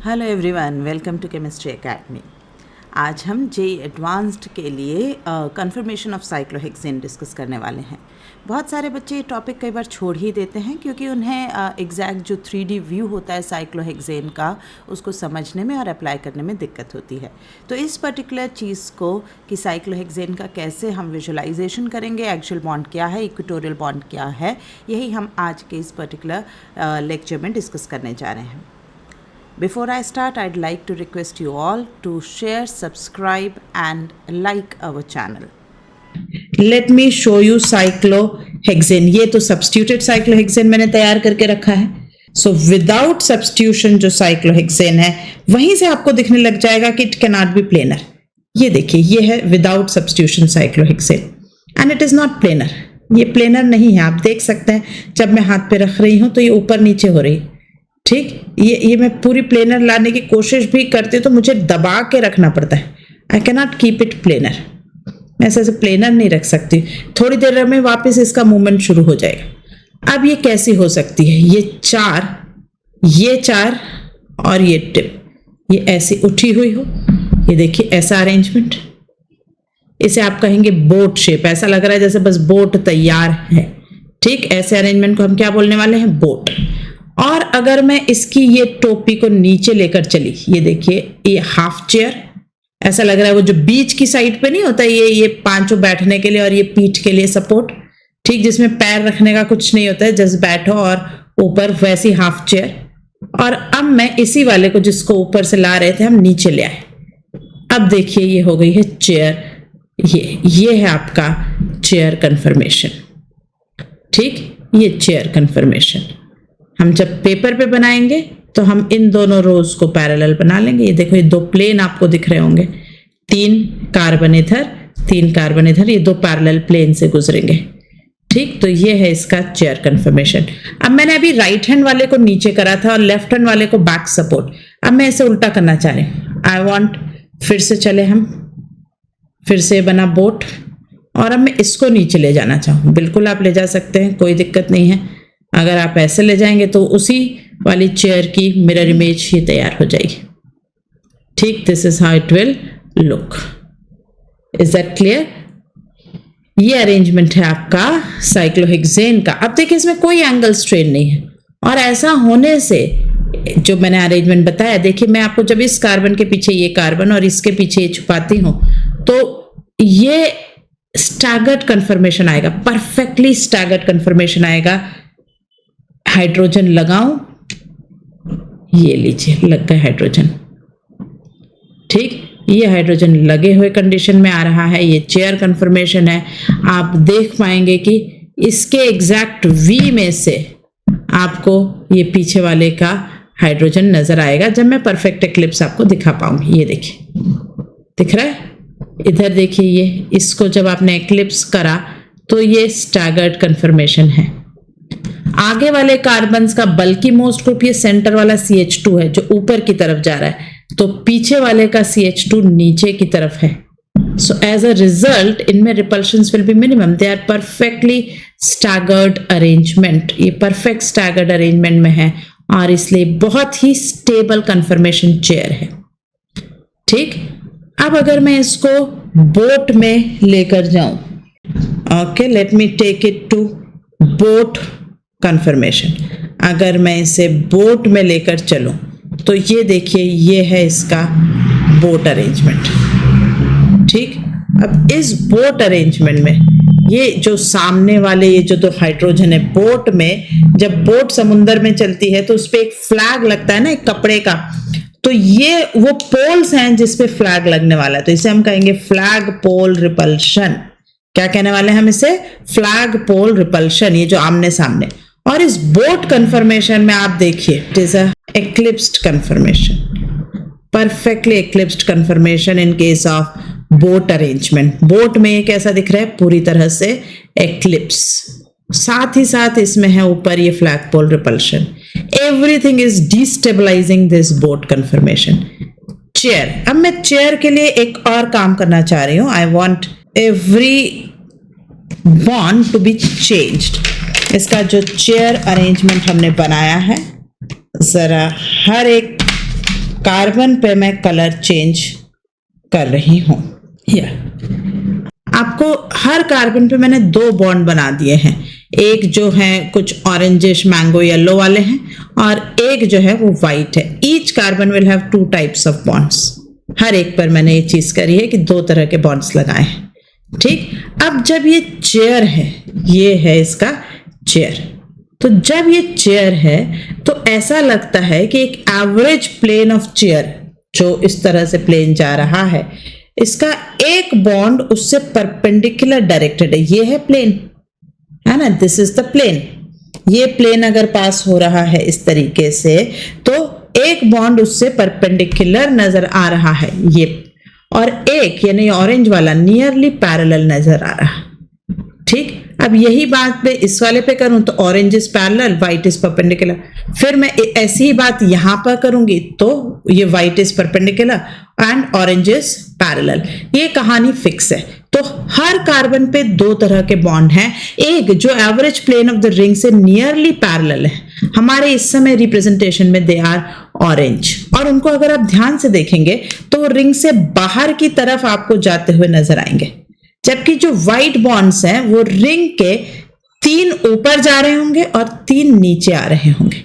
Hello everyone, welcome to chemistry academy. आज हम JEE advanced के लिए कन्फर्मेशन ऑफ साइक्लोहेक्सेन डिस्कस करने वाले हैं। बहुत सारे बच्चे ये टॉपिक कई बार छोड़ ही देते हैं क्योंकि उन्हें एग्जैक्ट जो 3D व्यू होता है साइक्लोहेक्सेन का, उसको समझने में और अप्लाई करने में दिक्कत होती है। तो इस पर्टिकुलर चीज़ को कि साइक्लोहेक्सेन का कैसे हम विजुअलाइजेशन करेंगे, एक्चुअल बॉन्ड क्या है, इक्वेटोरियल बॉन्ड क्या है, यही हम आज के इस पर्टिकुलर लेक्चर में डिस्कस करने जा रहे हैं। Before I start, I'd like to request you all to share, subscribe and like our channel. Let me show you cyclohexane. ये तो substituted cyclohexane मैंने तैयार करके रखा है. So without substitution जो cyclohexane है, वहीं से आपको दिखने लग जाएगा कि it cannot be planar. ये देखिए, ये है without substitution cyclohexane and it is not planar. ये planar नहीं है. आप देख सकते हैं जब मैं हाथ पे रख रही हूँ तो ये ऊपर नीचे हो रही है. ठीक, ये मैं पूरी प्लेनर लाने की कोशिश भी करती हूँ तो मुझे दबा के रखना पड़ता है. I can not keep it planar. मैं ऐसे प्लेनर नहीं रख सकती. थोड़ी देर में वापस इसका मूवमेंट शुरू हो जाएगा. अब ये कैसी हो सकती है? ये चार और ये टिप, ये ऐसी उठी हुई हो. ये देखिए ऐसा अरेंजमेंट. इसे आप कहेंगे बोट शेप. ऐसा लग रहा है जैसे बस बोट तैयार है. ठीक, ऐसे अरेंजमेंट को हम क्या बोलने वाले हैं? बोट. और अगर मैं इसकी ये टोपी को नीचे लेकर चली, ये देखिए, ये हाफ चेयर. ऐसा लग रहा है वो जो बीच की साइड पे नहीं होता, ये पांचों बैठने के लिए और ये पीठ के लिए सपोर्ट. ठीक, जिसमें पैर रखने का कुछ नहीं होता है, जस्ट बैठो और ऊपर, वैसी हाफ चेयर. और अब मैं इसी वाले को जिसको ऊपर से ला रहे थे हम नीचे ले आए. अब देखिए ये हो गई है चेयर. ये है आपका चेयर कन्फर्मेशन. ठीक, ये चेयर कन्फर्मेशन. हम जब पेपर पे बनाएंगे तो हम इन दोनों रोज को पैरेलल बना लेंगे. ये देखो, ये दो प्लेन आपको दिख रहे होंगे. 3 कार्बन इधर, ये दो पैरेलल प्लेन से गुजरेंगे. ठीक, तो ये है इसका चेयर कन्फर्मेशन. अब मैंने अभी राइट हैंड वाले को नीचे करा था और लेफ्ट हैंड वाले को बैक सपोर्ट. अब मैं इसे उल्टा करना चाह रही हूँ. आई वॉन्ट, फिर से चले हम, फिर से बना बोट और अब मैं इसको नीचे ले जाना चाहूँ. बिल्कुल आप ले जा सकते हैं, कोई दिक्कत नहीं है. अगर आप ऐसे ले जाएंगे तो उसी वाली चेयर की मिरर इमेज ही तैयार हो जाएगी. ठीक, this is how it will look. Is that clear? ये अरेंजमेंट है आपका साइक्लोहेक्सेन का. अब देखिए, इसमें कोई एंगल स्ट्रेन नहीं है और ऐसा होने से जो मैंने अरेंजमेंट बताया, देखिए मैं आपको जब इस कार्बन के पीछे ये कार्बन और इसके पीछे ये छुपाती हूं तो ये स्टैगर्ड कन्फर्मेशन आएगा. परफेक्टली स्टैगर्ड कन्फर्मेशन आएगा. हाइड्रोजन लगाऊं, ये लीजिए लग गए हाइड्रोजन. ठीक, ये हाइड्रोजन लगे हुए कंडीशन में आ रहा है. ये चेयर कन्फर्मेशन है. आप देख पाएंगे कि इसके एग्जैक्ट वी में से आपको ये पीछे वाले का हाइड्रोजन नजर आएगा जब मैं परफेक्ट एक्लिप्स आपको दिखा पाऊंगी. ये देखिए, दिख रहा है? इधर देखिए, ये इसको जब आपने एक्लिप्स करा तो ये स्टैगर्ड कन्फर्मेशन है. आगे वाले कार्बन्स का बल्कि मोस्ट ग्रुप ये सेंटर वाला CH2 है जो ऊपर की तरफ जा रहा है, तो पीछे वाले का CH2 नीचे की तरफ है. सो एज अ रिजल्ट इनमें repulsions will be minimum. They are perfectly staggered arrangement. ये परफेक्ट स्टैगर्ड अरेंजमेंट में है और इसलिए बहुत ही स्टेबल कन्फर्मेशन चेयर है. ठीक, अब अगर मैं इसको बोट में लेकर जाऊं, okay, let me take it to boat conformation. अगर मैं इसे बोट में लेकर चलूं तो ये देखिए, ये है इसका बोट अरेंजमेंट. ठीक, अब इस बोट अरेंजमेंट में ये जो सामने वाले ये जो दो हाइड्रोजन है, बोट में जब बोट समुद्र में चलती है तो उस पर एक फ्लैग लगता है ना, एक कपड़े का. तो ये वो पोल्स हैं जिस पे फ्लैग लगने वाला है, तो इसे हम कहेंगे फ्लैग पोल रिपल्शन. क्या कहने वाले हैं हम इसे? Flag pole repulsion. ये जो आमने सामने. और इस बोट कन्फर्मेशन में आप देखिए, it is a eclipsed conformation. Perfectly eclipsed conformation in case of boat arrangement. Boat में ये कैसा दिख रहा है? पूरी तरह से एक्लिप्स. साथ ही साथ इसमें है ऊपर ये flag pole repulsion. Everything is destabilizing this boat conformation. Chair. अब मैं चेयर के लिए एक और काम करना चाह रही हूं. I want every bond to be changed. इसका जो चेयर अरेंजमेंट हमने बनाया है, जरा हर एक कार्बन पे मैं कलर चेंज कर रही हूं। आपको हर कार्बन पे मैंने 2 बॉन्ड बना दिए हैं, एक जो है कुछ ऑरेंजिश मैंगो येलो वाले हैं और एक जो है वो वाइट है। Each carbon will have 2 types of bonds. हर एक पर मैंने ये चीज करी है कि 2 तरह के बॉन्ड्स लगाए हैं। ठीक, अब जब ये चेयर है, ये है इसका चेयर, तो जब ये चेयर है तो ऐसा लगता है कि एक एवरेज प्लेन ऑफ चेयर जो इस तरह से प्लेन जा रहा है, इसका एक बॉन्ड उससे परपेंडिकुलर डायरेक्टेड है। ये है प्लेन, है ना, दिस इज द प्लेन। ये प्लेन अगर पास हो रहा है इस तरीके से तो एक बॉन्ड उससे परपेंडिकुलर नजर आ रहा है ये, और एक यानी ऑरेंज वाला नियरली पैरेलल नजर आ रहा है। ठीक, अब यही बात मैं इस वाले पे करूं तो orange is parallel, white is perpendicular. फिर मैं ऐसी ही बात यहां पर करूंगी तो ये white is perpendicular and orange is parallel. ये कहानी फिक्स है। तो हर कार्बन पे 2 तरह के बॉन्ड हैं, एक जो average plane of the ring से नियरली पैरेलल है, हमारे इस समय रिप्रेजेंटेशन में दे आर ऑरेंज, और उनको अगर आप ध्यान से देखेंगे तो रिंग से बाहर की तरफ आपको जाते हुए नजर आएंगे, जबकि जो व्हाइट बॉन्ड्स हैं वो रिंग के 3 ऊपर जा रहे होंगे और 3 नीचे आ रहे होंगे।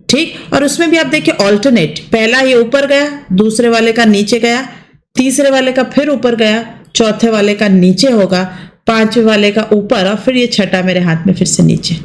ठीक, और उसमें भी आप देखिए ऑल्टरनेट, पहला ये ऊपर गया, दूसरे वाले का नीचे गया, तीसरे वाले का फिर ऊपर गया, चौथे वाले का नीचे होगा, 5वें वाले का ऊपर, और फिर ये छठा मेरे हाथ में फिर से नीचे।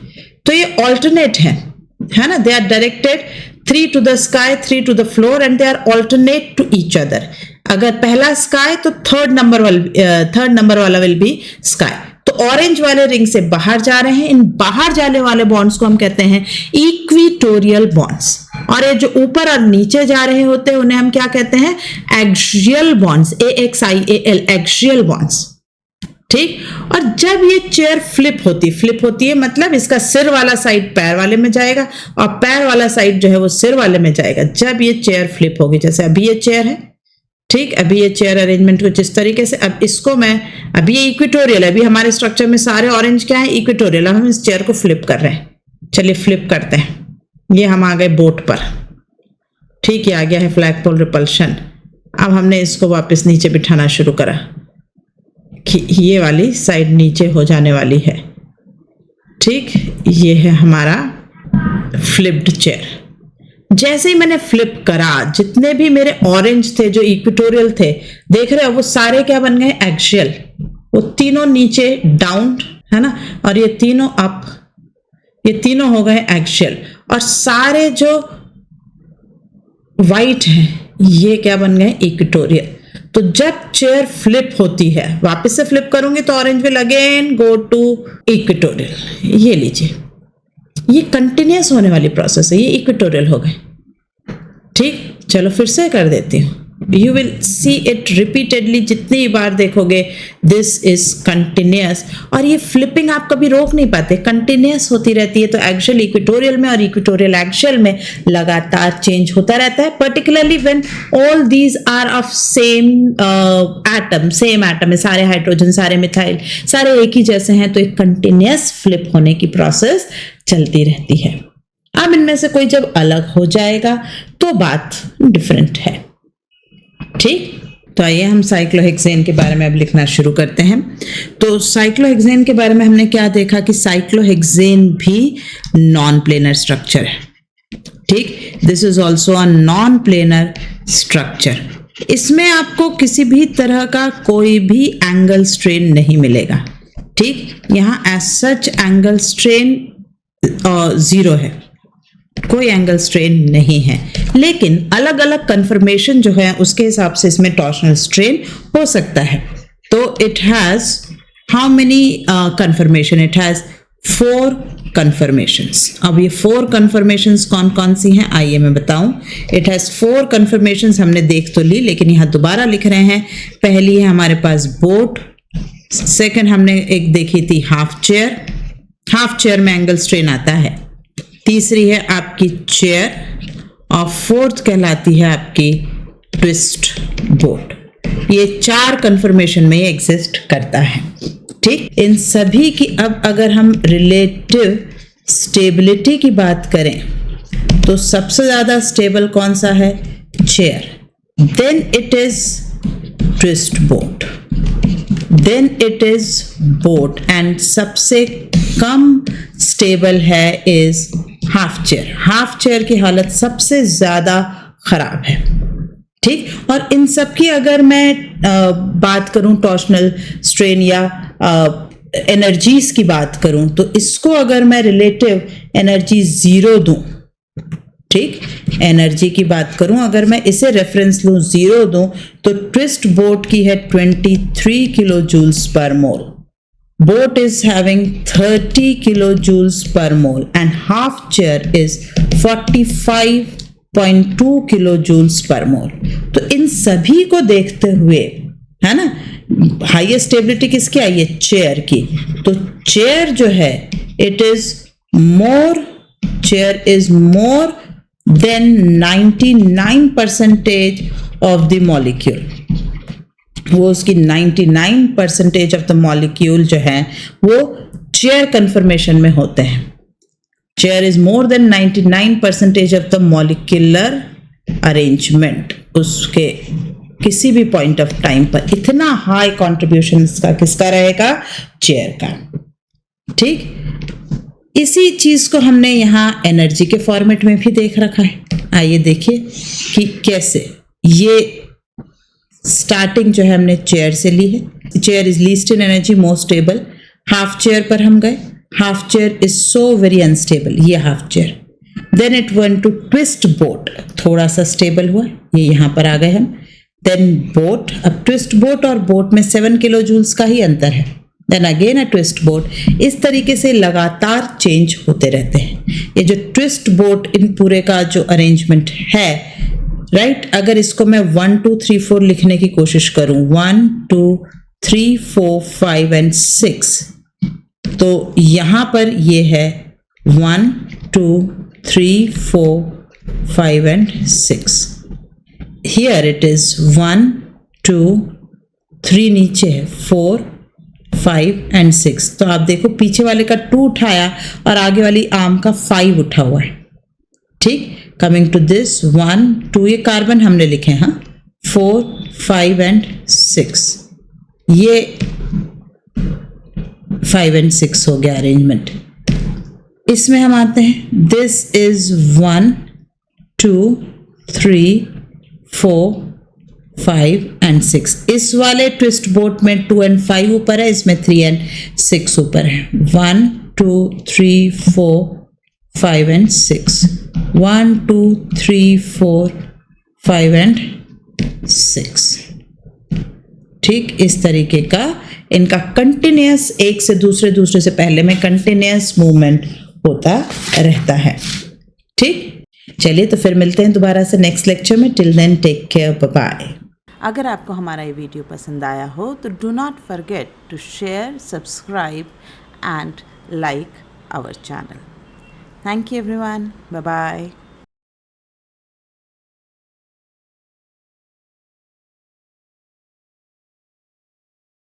तो ये ऑल्टरनेट है ना, they are directed 3 to the sky, 3 to the floor and they are alternate to each other. अगर पहला स्काई तो थर्ड नंबर वाला विल बी स्काई। तो ऑरेंज वाले रिंग से बाहर जा रहे हैं, इन बाहर जाने वाले बॉन्ड्स को हम कहते हैं इक्विटोरियल बॉन्ड्स, और ये जो ऊपर और नीचे जा रहे होते हैं उन्हें हम क्या कहते हैं, axial bonds, AXIAL, axial bonds. ठीक, और जब ये चेयर फ्लिप होती है मतलब इसका सिर वाला साइड पैर वाले में जाएगा और पैर वाला साइड जो है वो सिर वाले में जाएगा। जब ये चेयर फ्लिप होगी, जैसे अभी ये चेयर है, ठीक, अभी ये चेयर अरेंजमेंट कुछ इस तरीके से, अब इसको मैं, अभी ये इक्वेटोरियल है, अभी हमारे स्ट्रक्चर में सारे ऑरेंज क्या है, इक्वेटोरियल। अब हम इस चेयर को फ्लिप कर रहे हैं, चलिए फ्लिप करते हैं। ये हम आ गए बोट पर, ठीक, ये आ गया है फ्लैगपोल रिपल्शन। अब हमने इसको वापस नीचे बिठाना शुरू करा कि ये वाली साइड नीचे हो जाने वाली है। ठीक, ये है हमारा फ्लिप्ड चेयर। जैसे ही मैंने फ्लिप करा, जितने भी मेरे ऑरेंज थे जो इक्वेटोरियल थे, देख रहे हो वो सारे क्या बन गए, एक्सियल। वो तीनों नीचे डाउन, है ना, और ये तीनों अप, ये तीनों हो गए एक्सियल। और सारे जो वाइट हैं ये क्या बन गए, इक्वेटोरियल। तो जब चेयर फ्लिप होती है, वापस से फ्लिप करूंगी तो orange will again go to equatorial. ये लीजिए, ये कंटिन्यूस होने वाली प्रोसेस है, ये इक्वेटोरियल हो गए। ठीक, चलो फिर से कर देती हूँ। You will see it repeatedly, जितनी बार देखोगे दिस इज कंटिन्यूस। और ये फ्लिपिंग आप कभी रोक नहीं पाते, कंटिन्यूस होती रहती है। तो एक्सियल इक्वेटोरियल में और इक्वेटोरियल एक्सियल में लगातार चेंज होता रहता है, particularly when all these are of same atom है, सारे हाइड्रोजन, सारे मिथाइल, सारे एक ही जैसे हैं। तो एक कंटिन्यूस फ्लिप होने की प्रोसेस चलती रहती है। अब इनमें से कोई जब अलग हो जाएगा तो बात डिफरेंट है। ठीक, तो आइए हम साइक्लोहेक्सेन के बारे में अब लिखना शुरू करते हैं। तो साइक्लोहेक्सेन के बारे में हमने क्या देखा कि साइक्लोहेक्सेन भी नॉन प्लेनर स्ट्रक्चर है। ठीक, this is also a non planar structure. इसमें आपको किसी भी तरह का कोई भी एंगल स्ट्रेन नहीं मिलेगा। ठीक, यहाँ एज सच एंगल स्ट्रेन 0 है, कोई एंगल स्ट्रेन नहीं है। लेकिन अलग अलग कन्फर्मेशन जो है उसके हिसाब से इसमें टॉर्शनल स्ट्रेन हो सकता है। तो it has how many conformation, it has 4 conformations. अब ये 4 कन्फर्मेशंस कौन कौन सी हैं आइए मैं बताऊं। इट हैज 4 कन्फर्मेशंस, हमने देख तो ली लेकिन यहाँ दोबारा लिख रहे हैं। पहली है हमारे पास बोट, सेकंड हमने एक देखी थी हाफ चेयर में एंगल स्ट्रेन आता है। तीसरी है आपकी चेयर और फोर्थ कहलाती है आपकी ट्विस्ट बोट। ये 4 कन्फर्मेशन में एग्जिस्ट करता है। ठीक, इन सभी की अब अगर हम रिलेटिव स्टेबिलिटी की बात करें तो सबसे ज्यादा स्टेबल कौन सा है, chair, then it is twist boat, then it is boat, and सबसे कम स्टेबल है is half chair. Half chair की हालत सबसे ज्यादा खराब है. ठीक. और इन सब की अगर मैं बात करूं टॉर्शनल स्ट्रेन या एनर्जीज की बात करूं तो इसको अगर मैं रिलेटिव एनर्जी 0 दूं, ठीक, एनर्जी की बात करूं अगर मैं इसे रेफरेंस लूं 0 दूं तो ट्विस्ट बोट की है 23 kilo joules per mole. Boat is having 30 kilojoules per mole and half chair is 45.2 kilojoules per mole. तो इन सभी को देखते हुए, है ना, हाईएस्ट स्टेबिलिटी किसकी आई है? चेयर की. तो चेयर जो है it is more, chair is more than 99% of the molecule. वो उसकी 99% ऑफ द मॉलिक्यूल जो है वो चेयर कन्फर्मेशन में होते हैं. Chair is more than 99% of the molecular arrangement. उसके किसी भी पॉइंट ऑफ टाइम पर इतना हाई कॉन्ट्रीब्यूशन इसका किसका रहेगा? चेयर का. ठीक. इसी चीज को हमने यहाँ एनर्जी के फॉर्मेट में भी देख रखा है. आइए देखिए कि कैसे. ये स्टार्टिंग जो है हमने चेयर से ली है. Chair is least in energy, most stable. Half chair पर हम गए. Half chair is so very unstable. ये half chair. Then it went to twist boat, थोड़ा सा स्टेबल हुआ. ये यहाँ पर आ गए हम. Then boat. अब ट्विस्ट बोट और बोट में 7 किलो जूल्स का ही अंतर है. Then again a twist boat. इस तरीके से लगातार चेंज होते रहते हैं. ये जो ट्विस्ट बोट इन पूरे का जो अरेंजमेंट है, राइट, अगर इसको मैं 1 2 3 4 लिखने की कोशिश करूं, 1 2 3 4 5 एंड 6, तो यहां पर ये है 1 2 3 4 5 एंड 6. हियर इट इज 1 2 3 नीचे है 4 5 एंड 6. तो आप देखो पीछे वाले का 2 उठाया और आगे वाली आर्म का 5 उठा हुआ है. ठीक. कमिंग टू दिस 1 2, ये कार्बन हमने लिखे, हाँ, 4 5 एंड 6. ये 5 एंड 6 हो गया अरेंजमेंट. इसमें हम आते हैं. This is 1 2 3 4 5 and 6. इस वाले ट्विस्ट बोट में 2 एंड 5 ऊपर है, इसमें 3 एंड 6 ऊपर है. 1 2 3 4 5 एंड 6. 1 2 3 4 5 एंड 6. ठीक. इस तरीके का इनका कंटिन्यूस, एक से दूसरे, दूसरे से पहले में कंटिन्यूस मूवमेंट होता रहता है. ठीक. चलिए तो फिर मिलते हैं दोबारा से नेक्स्ट लेक्चर में. Till then take care, bye bye. अगर आपको हमारा ये वीडियो पसंद आया हो तो do not forget to share, subscribe and like our channel. Thank you everyone. Bye bye.